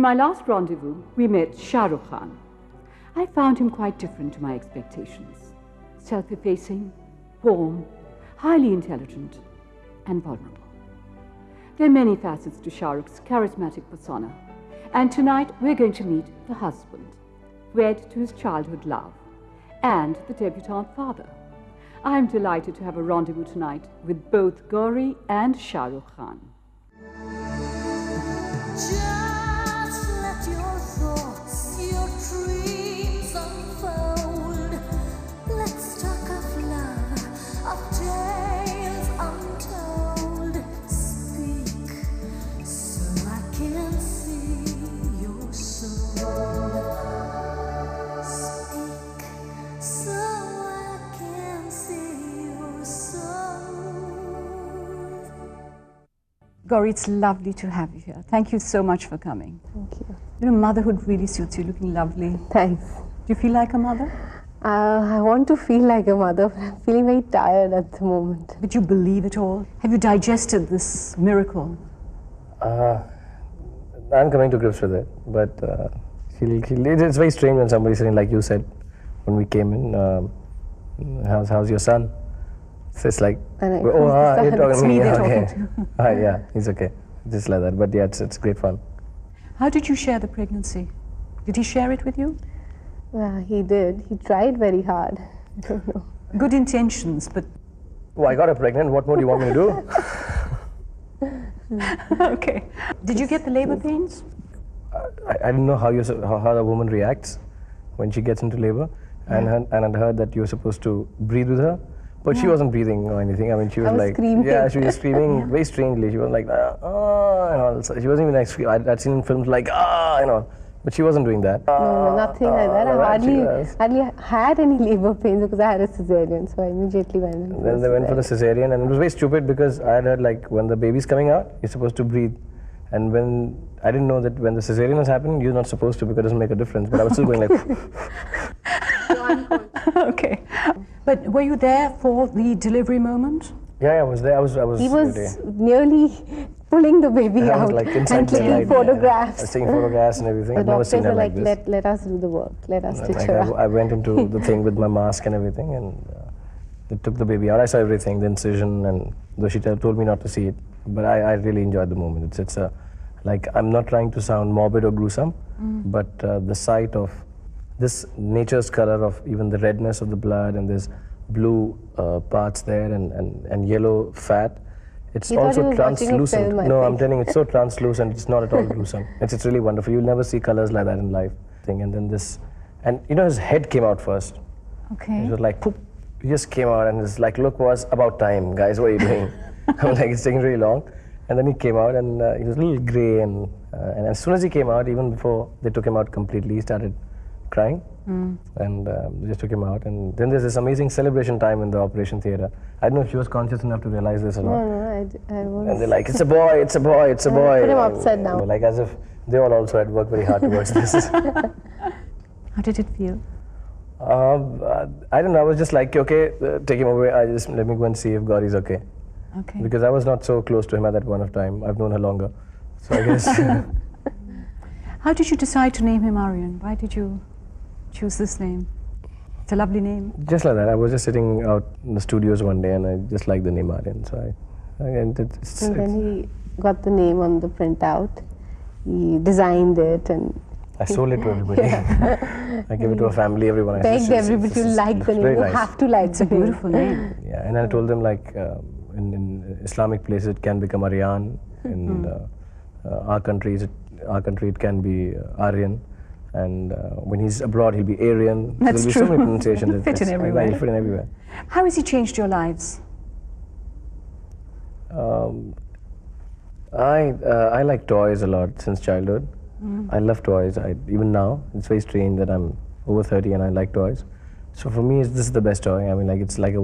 my last rendezvous, we met Shah Rukh Khan. I found him quite different to my expectations. Self-effacing, warm, highly intelligent, and vulnerable. There are many facets to Shah Rukh's charismatic persona, and tonight we're going to meet the husband, wed to his childhood love, and the debutante father. I'm delighted to have a rendezvous tonight with both Gauri and Shah Rukh Khan. Just let your thoughts, your dreams unfold. Let's talk of love, of tales untold. Speak so I can see your soul. Speak so I can see your soul. Gauri, it's lovely to have you here. Thank you so much for coming. Thank you. You know, motherhood really suits you, looking lovely. Thanks. Do you feel like a mother? I want to feel like a mother, but I'm feeling very tired at the moment. But you believe it all? Have you digested this miracle? I'm coming to grips with it, but it's very strange when somebody's saying, like you said, when we came in, how's your son? So it's like, And you're talking It's to me, me they're okay. talking Yeah, he's okay, just like that. But yeah, it's great fun. How did you share the pregnancy? Did he share it with you? Yeah, he did. He tried very hard. I don't know. Good intentions, but Oh, I got her pregnant. What more do you want me to do? okay. Did you get the labor pains? I didn't know how how a woman reacts when she gets into labor, and I'd heard that you're supposed to breathe with her, but she wasn't breathing or anything. I mean, she was like, screaming. yeah, she was screaming very strangely. She was like, and all. So she wasn't even like screaming. I'd seen in films like, and all, but she wasn't doing that. No, nothing like that. I she was. hardly had any labor pains because I had a cesarean, so I immediately went in. Then they went for the cesarean, and it was very stupid because I had heard like when the baby's coming out, you're supposed to breathe. And when I didn't know that when the cesarean was happening, you're not supposed to because it doesn't make a difference. But I was still going like. Okay. But were you there for the delivery moment? Yeah, I was there. I was. He was nearly pulling the baby I was out like and inside taking the photographs. I was taking photographs and everything. The I've never doctors seen her were like like, this. let us do the work, let us stitch Like her up. I went into the thing with my mask and everything, and they took the baby out. I saw everything, the incision, and though she told me not to see it, but I really enjoyed the moment. It's like, I'm not trying to sound morbid or gruesome, but the sight of this nature's color of even the redness of the blood and there's blue parts there and yellow fat. It's You thought also he was watching a translucent. film, I No, I'm think. telling you, it's so translucent. It's not at all gruesome. It's really wonderful. You'll never see colors like that in life. And then this, and you know, his head came out first. Okay. It was like, poop. He just came out, and his like look was, about time, guys. What are you doing? I'm like, it's taking really long. And then he came out, and he was a little grey, and as soon as he came out, even before they took him out completely, he started crying, and they just took him out. And then there's this amazing celebration time in the operation theatre. I don't know if she was conscious enough to realize this or not. No, I was. And they're like, it's a boy, it's a boy, it's a boy. Put him And, upside down. Like as if they all also had worked very hard towards this. How did it feel? I don't know. I was just like, okay, take him away. Let me go and see if Gauri's okay. Okay. Because I was not so close to him at that point of time. I've known her longer, so I guess. How did you decide to name him Aryan? Why did you choose this name? It's a lovely name. Just like that. I was just sitting out in the studios one day, and I just liked the name Aryan. So And then he got the name on the printout. He designed it and I sold it to everybody. I gave it to a family, everyone. begged everybody to like the name. Very You nice. have to like It's a the name. beautiful name. Yeah, and I told them like in Islamic places it can become Aryan. In our country it can be Aryan. And when he's abroad, he'll be Aryan. That's There'll be true. so many pronunciations. Fit in everywhere. He'll fit in everywhere. How has he changed your lives? I like toys a lot since childhood. I love toys. Even now, it's very strange that I'm over 30 and I like toys. So for me, this is the best toy. I mean, like it's like a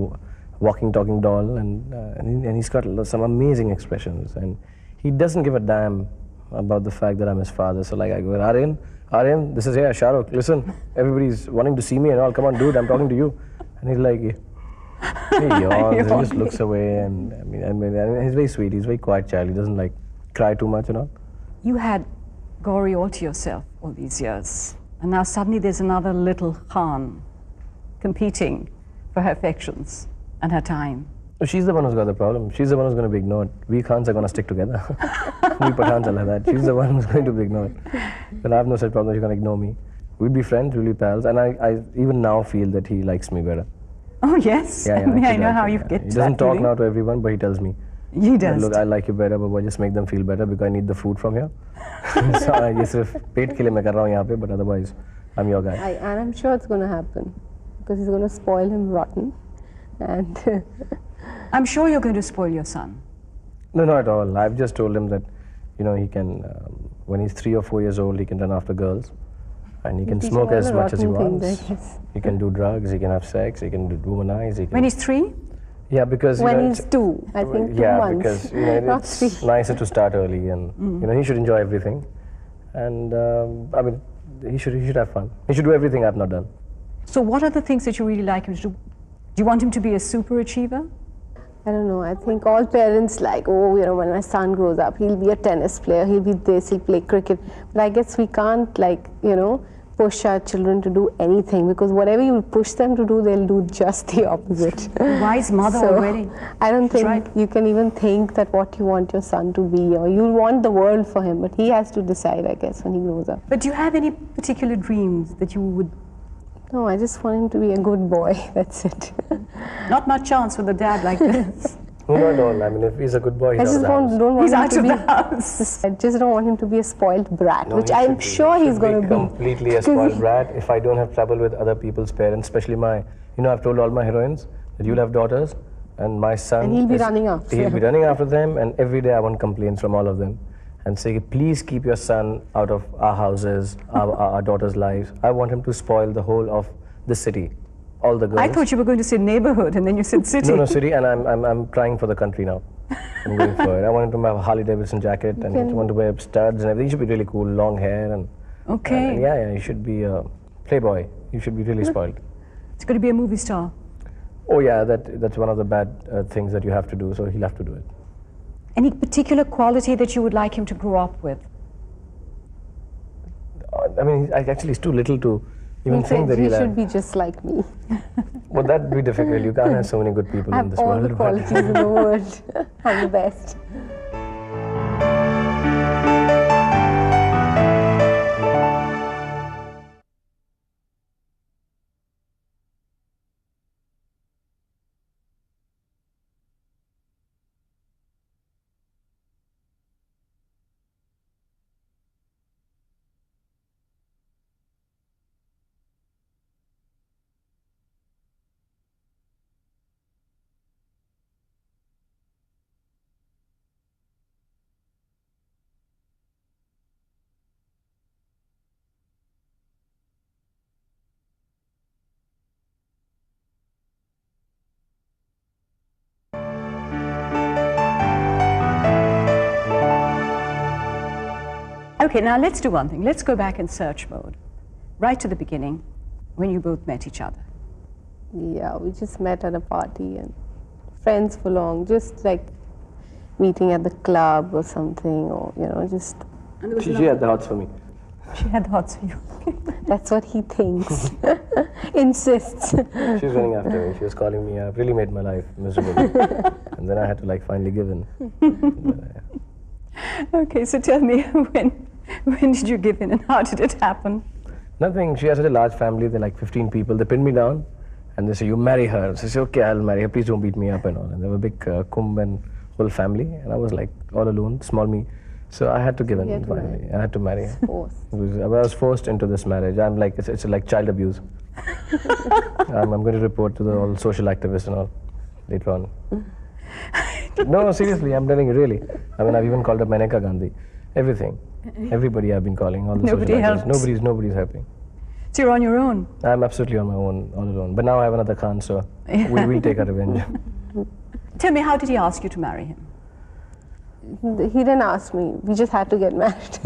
walking, talking doll, and he's got some amazing expressions. And he doesn't give a damn about the fact that I'm his father. So like I go, Aryan, this is Shah Rukh. Listen, everybody's wanting to see me and all. Come on, dude, I'm talking to you. And he's like, he yawns, he just looks away, and I mean, and he's very sweet. He's a very quiet child. He doesn't like cry too much, you know. You had Gauri all to yourself all these years. And now suddenly there's another little Khan competing for her affections and her time. She's the one who's got the problem. She's the one who's going to be ignored. We Khans are going to stick together. We Pathans are like that. She's the one who's going to be ignored. But I have no such problem. She's going to ignore me. We'll be friends, we'll be pals. And I even now feel that he likes me better. Oh, yes. Yeah, May I actually, know how yeah. you get He doesn't that talk feeling? now to everyone, but he tells me. He does. Look, I like you better, but just make them feel better because I need the food from here. So I just पेट के लिए मैं कर रहा हूँ यहाँ पे, but otherwise I'm your guy. And I'm sure it's going to happen because he's going to spoil him rotten. And I'm sure you're going to spoil your son. No, not at all. I've just told him that, you know, he can, when he's 3 or 4 years old, he can run after girls, and he can teach smoke him all as the much as he rotten wants. things, I guess. He can do drugs. He can have sex. He can womanize. He can, When he's 3? yeah, because you when know, he's it's- 2, I think 2 yeah, months. because you know, not it's 3. nicer to start early, and you know he should enjoy everything, and I mean he should have fun. He should do everything I've not done. So what are the things that you really like him to do? Do you want him to be a super achiever? I don't know. I think all parents like, oh, you know, when my son grows up, he'll be a tennis player, he'll be this, he'll play cricket. But I guess we can't, like, you know, push our children to do anything because whatever you push them to do, they'll do just the opposite. Wise mother already. I don't think right. you can even think that what you want your son to be, or you want the world for him, but he has to decide, I guess, when he grows up. But do you have any particular dreams that you would... No, I just want him to be a good boy. That's it. Not much chance with a dad like this. No, not at all. I mean, if he's a good boy, I he's just out of the house. don't want He's him out to of be. the house. I just don't want him to be a spoiled brat, No, which he I'm should be. sure He he's should going be to be. completely a spoiled brat. If I don't have trouble with other people's parents, especially my, you know, I've told all my heroines that you'll have daughters, and my son. And he'll be running after He'll them. be running after them, and every day I want complaints from all of them, and say, please keep your son out of our houses, our daughters' lives. I want him to spoil the whole of the city, all the girls. I thought you were going to say neighborhood and then you said city. No, no, city, and I'm trying for the country now. I'm going for it. I want him to have a Harley Davidson jacket, and I want to wear studs and everything. He should be really cool, long hair, and Okay. yeah, he should be a playboy. He should be really spoiled. It's going to be a movie star. Oh yeah, that's one of the bad things that you have to do. So he'll have to do it. Any particular quality that you would like him to grow up with? I mean, actually, it's too little to even He think that he he'll should have. be just like me. But that'd be difficult. You can't have so many good people I in have this all world. the but- qualities in the world. I'm the best. Okay, now let's do one thing. Let's go back in search mode. Right to the beginning, when you both met each other. Yeah, we just met at a party and friends for long, just like meeting at the club or something, or you know, just She had the hots for me. She had the hots for you. that's what he thinks. Insists. She was running after me. She was calling me up. Really made my life miserable. And then I had to like finally give in. Okay, so tell me, when did you give in and how did it happen? Nothing. She has such a large family. They're like 15 people. They pin me down and they say, you marry her. So I say, okay, I'll marry her. Please don't beat me up and all. And they have a big kumbh and whole family. And I was like all alone, small me. So I had to give in. You had to Finally. marry. I had to marry her. Forced. I was forced into this marriage. I'm like, it's like child abuse. I'm going to report to the all social activists and all later on. No, seriously, I'm telling you, really. I mean, I've even called up Maneka Gandhi. Everything. Everybody I've been calling. All the Nobody social activists. helps. Nobody's helping. So you're on your own. I'm absolutely on my own, all alone. But now I have another Khan, so we'll take our revenge. Tell me, how did he ask you to marry him? He didn't ask me. We just had to get married.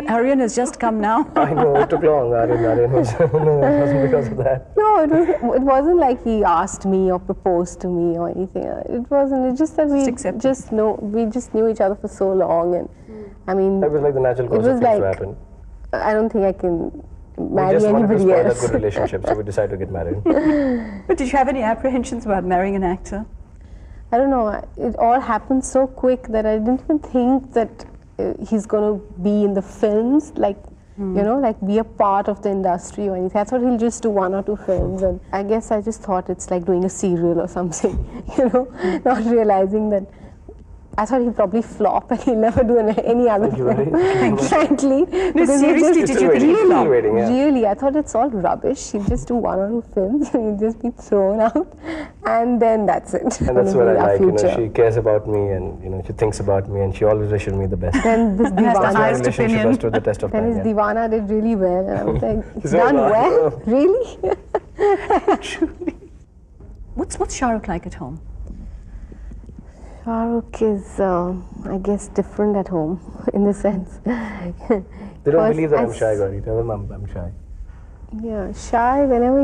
Aryan has just come now. I know, it took long. Aryan was, no, it wasn't because of that. No, it wasn't like he asked me or proposed to me or anything. It wasn't. It's just that we accepted. just knew each other for so long, and I mean, That was like the natural course was of things to like- happen. I don't think I can We marry just wanted to anybody spoil a else. good relationship, so we decided to get married. But did you have any apprehensions about marrying an actor? I don't know. It all happened so quick that I didn't even think that he's going to be in the films, like, you know, like be a part of the industry or anything. I thought he'll just do 1 or 2 films, and I guess I just thought it's like doing a serial or something, you know, not realizing that. I thought he'd probably flop and he'll never do any other Thank you film. very much. Frankly, because he seriously, just did you think he'd really, flop? Waiting, yeah. really, I thought it's all rubbish. He'll just do 1 or 2 films and he'll just be thrown out, and then that's it. And that's what I Our like, you know, future. she cares about me and, you know, she thinks about me and she always wishes me the best. Then this has the That's Divana, why our highest relationship opinion. has stood the test of then time. his Yeah. Divana did really well, and I was like, it's So done am I. well, really? What's Shah Rukh like at home? Shah Rukh is, I guess, different at home in the sense. They don't First, believe that I I'm shy, s- Gauri. Tell them I'm shy. Yeah, shy whenever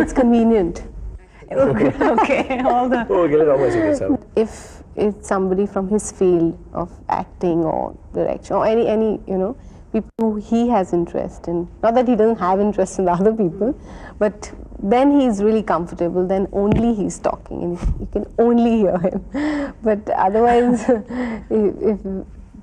it's convenient. Okay, all the Oh, get it almost serious out. If it's somebody from his field of acting or direction or any you know, people who he has interest in, not that he doesn't have interest in the other people, but then he's really comfortable, then only he's talking and you can only hear him. But otherwise, if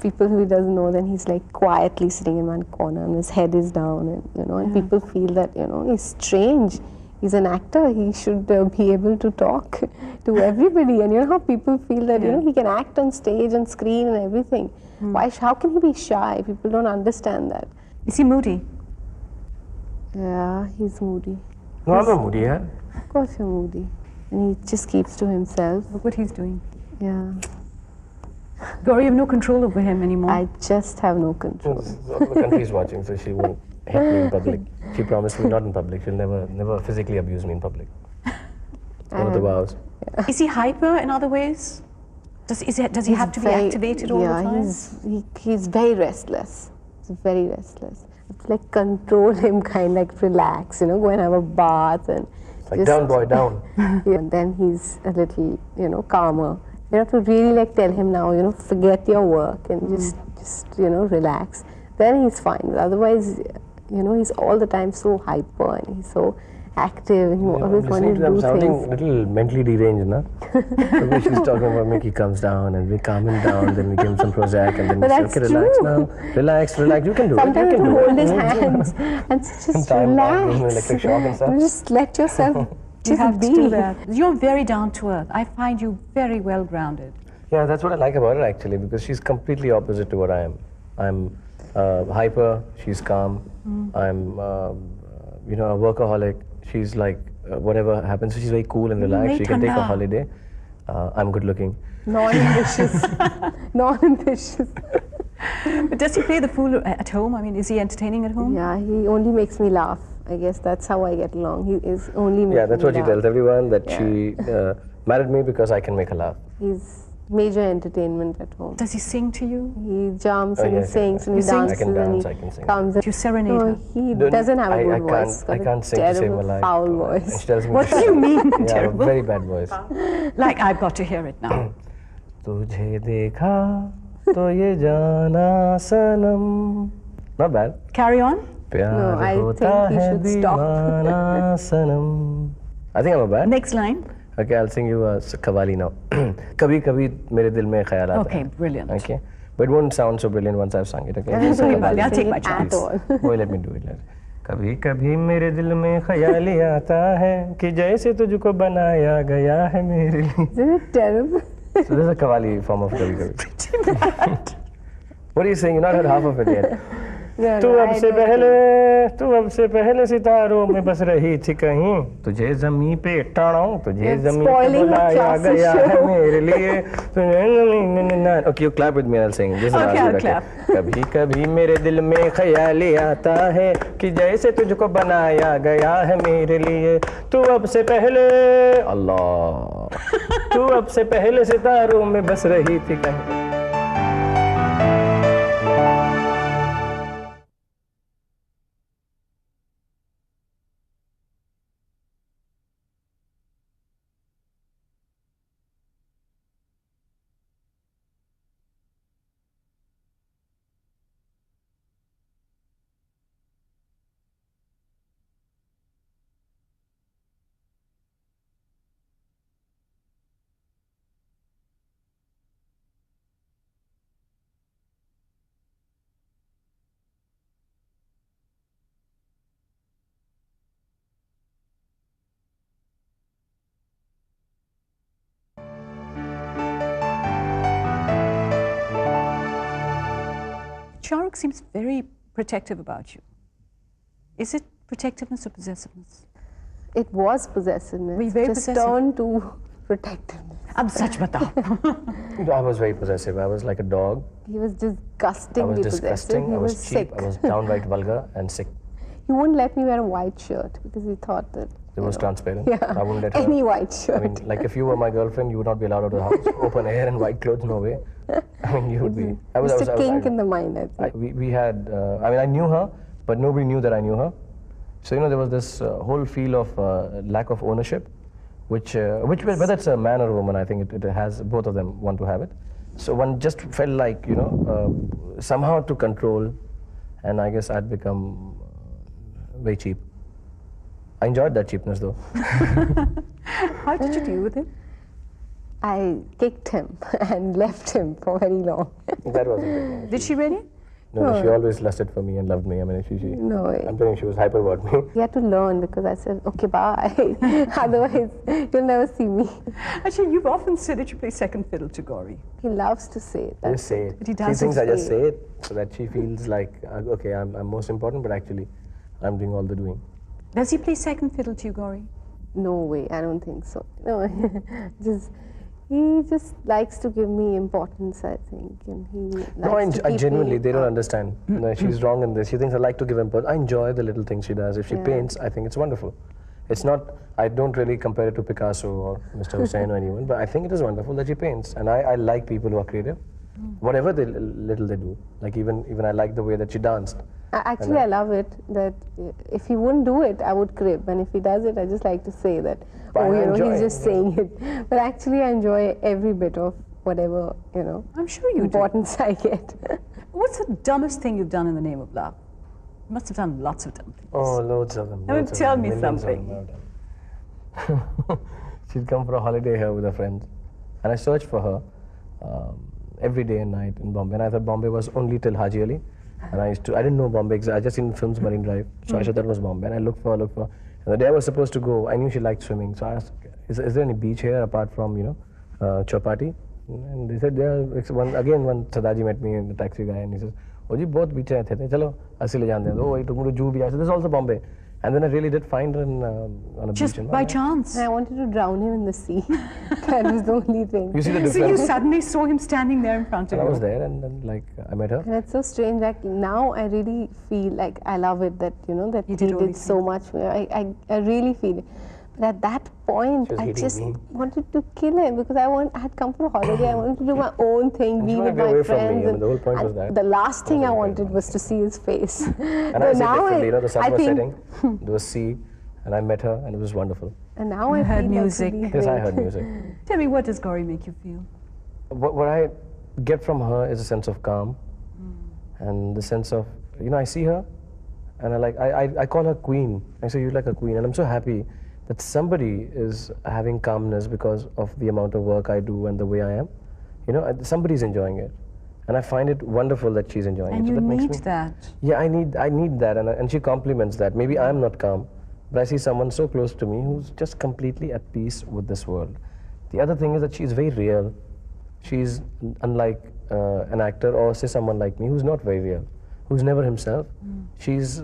people who he doesn't know, then he's like quietly sitting in one corner and his head is down, and you know, and people feel that, you know, he's strange. He's an actor. He should be able to talk to everybody. And you know how people feel that, you know, he can act on stage and screen and everything. How can he be shy? People don't understand that. is he moody? Yeah, he's moody. No, I'm not moody, yeah. Of course you're moody. And he just keeps to himself. Look what he's doing. Yeah. Gauri, you have no control over him anymore. I just have no control. The country's watching, so she won't hit me in public. She promised me not in public. She'll never physically abuse me in public. One of the vows. Is he hyper in other ways? Does he have to be activated all the time? He's very restless. He's very restless. It's like control him, kind of like relax, you know, go and have a bath and Like, just, down, boy, down. yeah, and then he's a little, you know, calmer. You have to really like tell him now, you know, forget your work and just you know, relax. Then he's fine. But otherwise, you know, he's all the time so hyper and he's so active and he always wanting to I'm do sounding things. a little mentally deranged, na? The way she's talking about me, he comes down and we calm him down, then we give him some Prozac and then But we say, that's okay, relax true. now. Relax, you can do Sometimes it, you you can do hold it. his hands and just Time down, relax. electric shock and stuff. Just let yourself You just have be. to do that. You're very down to earth. I find you very well grounded. Yeah, that's what I like about her actually, because she's completely opposite to what I am. I'm hyper, she's calm. I'm, you know, a workaholic. She's like, whatever happens, she's very cool and relaxed. She can take a Tanda. holiday. I'm good looking. Non-ambitious. Non-ambitious. But does he play the fool at home? I mean, is he entertaining at home? Yeah, he only makes me laugh. I guess that's how I get along. He is only making Yeah, that's what me she laugh. tells everyone, that she married me because I can make her laugh. He's major entertainment at home. Does he sing to you? He jumps Oh, and yes, he sings yes. and he You sing? dances I can and dance, he I can sing. comes. Do you serenade No, her? he Don't- doesn't have a good I voice. Can't, I Got can't a sing to save my terrible, life. foul And voice. she tells me What to do you mean, Yeah, terrible? a very bad voice. Like, I've got to hear it now. तुझे देखा तो ये जाना सनम. Not bad. Carry on. प्यार No, I होता think he है should stop. दीवाना सनम. I think I'm a bad. Next line. Okay, I'll sing you a Qawwali now. कभी कभी मेरे दिल में ख्याल आता Okay, है. brilliant. Okay, but it won't sound so brilliant once I've sung it. Okay, don't Just a think Qawwali. I'll take my at chance. all. Boy, let me do it. कभी कभी मेरे दिल में ख्याल ही आता है कि जैसे तुझको बनाया गया है मेरे लिए. Isn't it terrible? So this is a Qawwali form of कभी कभी. What are you saying? You've not heard half of it yet. No, तू no, अब I से don't think- पहले सितारों में बस रही थी कहीं तुझे जमी पे टाणों तुझे You're जमी पे spoiling the बुलाया classic गया है show. मेरे लिए. Okay, you clap with me. I'll sing. This is Okay, Razi, I'll clap. कभी कभी मेरे दिल में ख्याल आता है कि जैसे तुझको बनाया गया है मेरे लिए तू अब से पहले अल्लाह तू अब से पहले सितारों में बस रही थी कहीं. Shahrukh seems very protective about you. Is it protectiveness or possessiveness? It was possessiveness. Were you very just possessive? turned to protectiveness. Ab sach batao. I was very possessive. I was like a dog. He was disgustingly I was disgusting. possessive. He I was sick. cheap. I was downright vulgar and sick. He wouldn't let me wear a white shirt because he thought that It was transparent. yeah, I wouldn't let her. any white shirt. I mean, like if you were my girlfriend, you would not be allowed out of the house. Open air and white clothes, no way. I mean, you would be. Just a kink in the mind, I think. We had. I mean, I knew her, but nobody knew that I knew her. So there was this whole feel of lack of ownership, which whether it's a man or a woman, I think it has both of them want to have it. So one just felt like somehow to control, and I guess I'd become very cheap. I enjoyed that cheapness though. How did you deal with it? I kicked him and left him for very long. That wasn't. Did she really? No, she always lusted for me and loved me. I mean, No way. I'm telling you, she was hyper about me. He had to learn because I said, okay, bye. Otherwise, you'll never see me. Actually, you've often said that you play second fiddle to Gauri. He loves to say it. I just say it. But he She doesn't thinks I just say say it so that she feels like, okay, I'm most important, but actually, I'm doing all the doing. Does he play second fiddle to you, Gauri? No way, I don't think so. No, he just likes to give me importance, I think, and he likes No, to I keep genuinely, me they don't up. understand. No, she's wrong in this. She thinks I like to give importance. I enjoy the little things she does. If she paints, I think it's wonderful. It's not, I don't really compare it to Picasso or Mr. Hussain or anyone, but I think it is wonderful that she paints. And I like people who are creative, whatever little they do. Like even I like the way that she danced. Actually, I love it that if he wouldn't do it, I would crib. And if he does it, I just like to say that, But I enjoy he's it, just saying it. But actually, I enjoy every bit of whatever, I'm sure you do. importance I get. What's the dumbest thing you've done in the name of love? You must have done lots of dumb things. Oh, loads of them. I mean, loads of tell them, me millions of something. them I've done. She'd come for a holiday here with her friends, and I searched for her every day and night in Bombay. And I thought Bombay was only till Haji Ali, and I didn't know Bombay. I just seen films Marine Drive, so I said that was Bombay. And I looked for her. And the day I was supposed to go, I knew she liked swimming, so I asked, "Is there any beach here apart from Chowpatty?" And they said, one Sadaji met me in the taxi guy, and he says, "Oh ji, both beaches hain the. Chalo, assi le jante hain." Oh, he took me to Juhu Beach. I said, "This is also Bombay." And then I really did find her on a Just beach in by Bombay. chance. I wanted to drown him in the sea. That was the only thing. You see the So you difference? suddenly saw him standing there in front of And I you. was there, and then I met her. And it's so strange. Like now, I really feel like I love it that that You he did all did these so much. I really feel it. But at that point, She was I hating just me. wanted to kill him because I had come for a holiday. I wanted to do my own thing, And be she with wanted to get my away from me. friends. I mean, the whole point was and that. the last thing I Wasn't wanted right. was to see his face. And But I said now differently, the sun I was think, setting, there was sea, and I met her, and it was wonderful. And now I You heard feel music. Like it'd be Yes, I great. heard music. Tell me, what does Gauri make you feel? What I get from her is a sense of calm, and the sense of, I see her, and I call her queen. I say, "You're like a queen," and I'm so happy that somebody is having calmness because of the amount of work I do and the way I am. Somebody's enjoying it, and I find it wonderful that she's enjoying And it. you So that makes need me, that. Yeah, I need that, and she compliments that. Maybe I'm not calm, but I see someone so close to me who's just completely at peace with this world. The other thing is that she's very real. She's unlike an actor or say someone like me who's not very real, who's never himself. She's,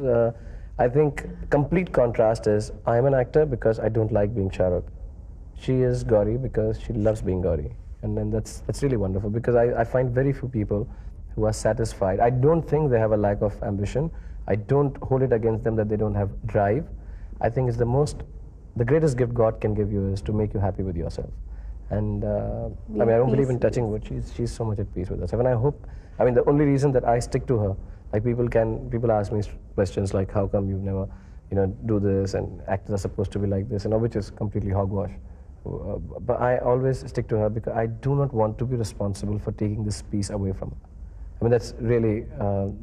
I think, complete contrast is I'm an actor because I don't like being Shahrukh. She is Gauri because she loves being Gauri. And then that's really wonderful because I find very few people who are satisfied. I don't think they have a lack of ambition. I don't hold it against them that they don't have drive. I think it's the greatest gift God can give you is to make you happy with yourself. And I don't believe in touching wood. She's so much at peace with herself. And I hope, the only reason that I stick to her, like people ask me questions like, how come you've never, do this, and actors are supposed to be like this, which is completely hogwash. But I always stick to her because I do not want to be responsible for taking this peace away from her. That's really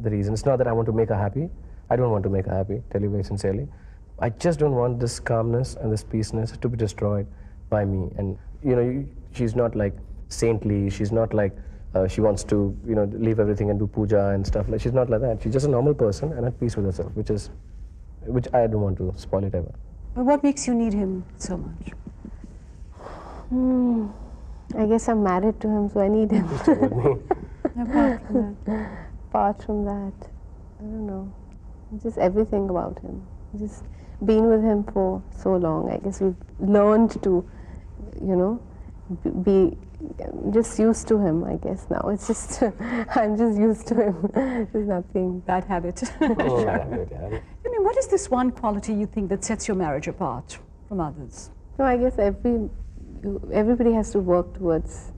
the reason. It's not that I want to make her happy. I don't want to make her happy, tell you very sincerely. I just don't want this calmness and this peaceness to be destroyed by me. And, she's not like saintly. She's not like she wants to, leave everything and do puja and stuff. She's not like that. She's just a normal person and at peace with herself, which I don't want to spoil it ever. But what makes you need him so much? I guess I'm married to him, so I need him. Stay with me. Apart from that. apart from that, I don't know. Just everything about him. Just being with him for so long, I guess we've learned to, you know, be just used to him, I guess now. It's just, I'm just used to him. There's nothing. Bad habit. Oh, yeah. I mean, what is this one quality you think that sets your marriage apart from others? No, I guess everybody has to work towards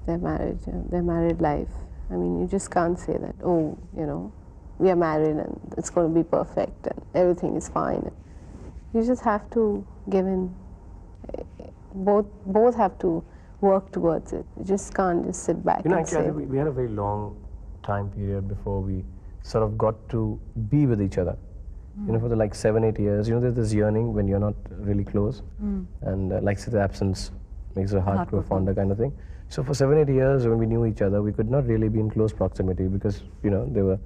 their marriage, their married life. I mean, you just can't say that, oh, you know, we are married and it's going to be perfect and everything is fine. You just have to give in. Both have to work towards it. You just can't just sit back and actually, say. we had a very long time period before we sort of got to be with each other. You know, for the like 7-8 years, you know, there's this yearning when you're not really close, and like say the absence makes the heart grow fonder kind of thing. So for 7-8 years, when we knew each other, we could not really be in close proximity because, you know, they were,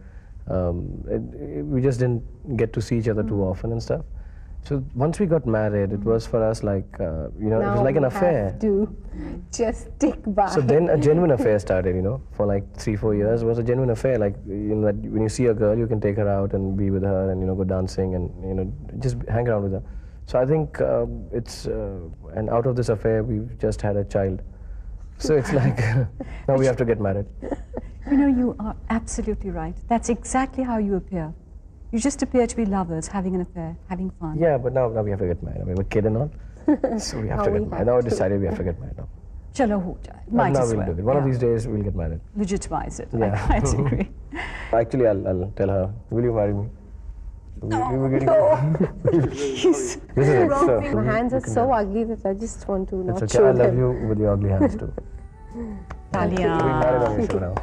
we just didn't get to see each other too often and stuff. So once we got married, it was for us like, you know, it was like an affair. Have to just stick by. So then a genuine affair started, you know, for like 3-4 years. It was a genuine affair. Like, you know, that when you see a girl, you can take her out and be with her and, you know, go dancing and, you know, just hang around with her. So I think it's, and out of this affair, we've just had a child. So it's like, now we have to get married. You know, you are absolutely right. That's exactly how you appear. You just appear to be lovers, having an affair, having fun. Yeah, but now we have to get married. I mean, we're kid and all. So we have to get married. Now we decided we have to get married now. Chalo ho jaye. Might now as we'll well. do it. One of these days we'll get married. Legitimize it. Yeah. I quite agree. Actually, I'll tell her, will you marry me? Please. This is it. So, My hands are so ugly that I just want to not it's okay. show I love them. you with your ugly hands too. We'll be married on your show now.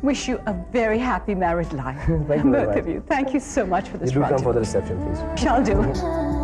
Wish you a very happy married life. Thank you very Both much. of you. Thank you so much for this You do come run. for the reception, please. Shall do.